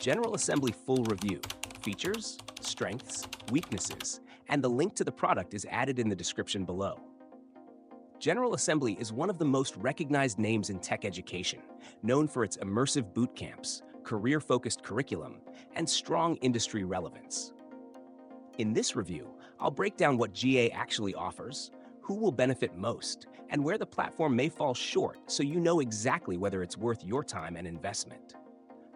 General Assembly Full Review: features, strengths, weaknesses, and the link to the product is added in the description below. General Assembly is one of the most recognized names in tech education, known for its immersive boot camps, career-focused curriculum, and strong industry relevance. In this review, I'll break down what GA actually offers, who will benefit most, and where the platform may fall short so you know exactly whether it's worth your time and investment.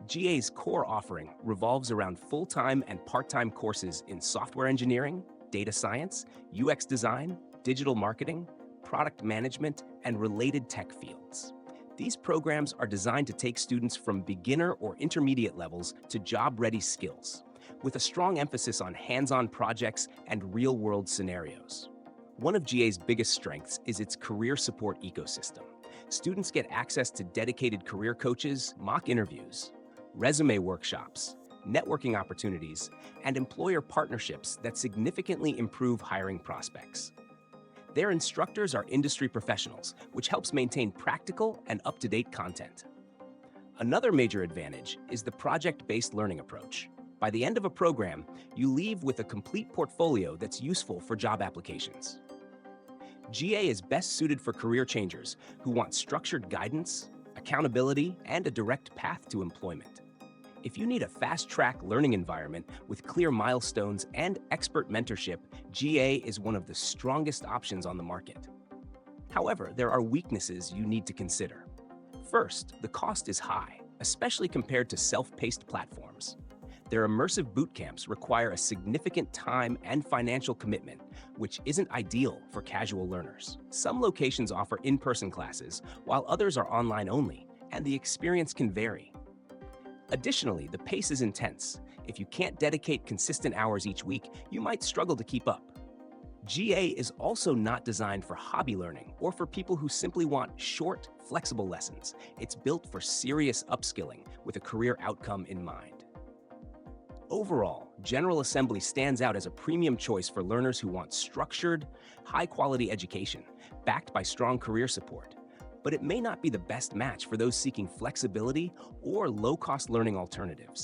GA's core offering revolves around full-time and part-time courses in software engineering, data science, UX design, digital marketing, product management, and related tech fields. These programs are designed to take students from beginner or intermediate levels to job-ready skills, with a strong emphasis on hands-on projects and real-world scenarios. One of GA's biggest strengths is its career support ecosystem. Students get access to dedicated career coaches, mock interviews, resume workshops, networking opportunities, and employer partnerships that significantly improve hiring prospects. Their instructors are industry professionals, which helps maintain practical and up-to-date content. Another major advantage is the project-based learning approach. By the end of a program, you leave with a complete portfolio that's useful for job applications. GA is best suited for career changers who want structured guidance, accountability, and a direct path to employment. If you need a fast-track learning environment with clear milestones and expert mentorship, GA is one of the strongest options on the market. However, there are weaknesses you need to consider. First, the cost is high, especially compared to self-paced platforms. Their immersive boot camps require a significant time and financial commitment, which isn't ideal for casual learners. Some locations offer in-person classes, while others are online only, and the experience can vary. Additionally, the pace is intense. If you can't dedicate consistent hours each week, you might struggle to keep up. GA is also not designed for hobby learning or for people who simply want short, flexible lessons. It's built for serious upskilling with a career outcome in mind. Overall, General Assembly stands out as a premium choice for learners who want structured, high-quality education, backed by strong career support. But it may not be the best match for those seeking flexibility or low-cost learning alternatives.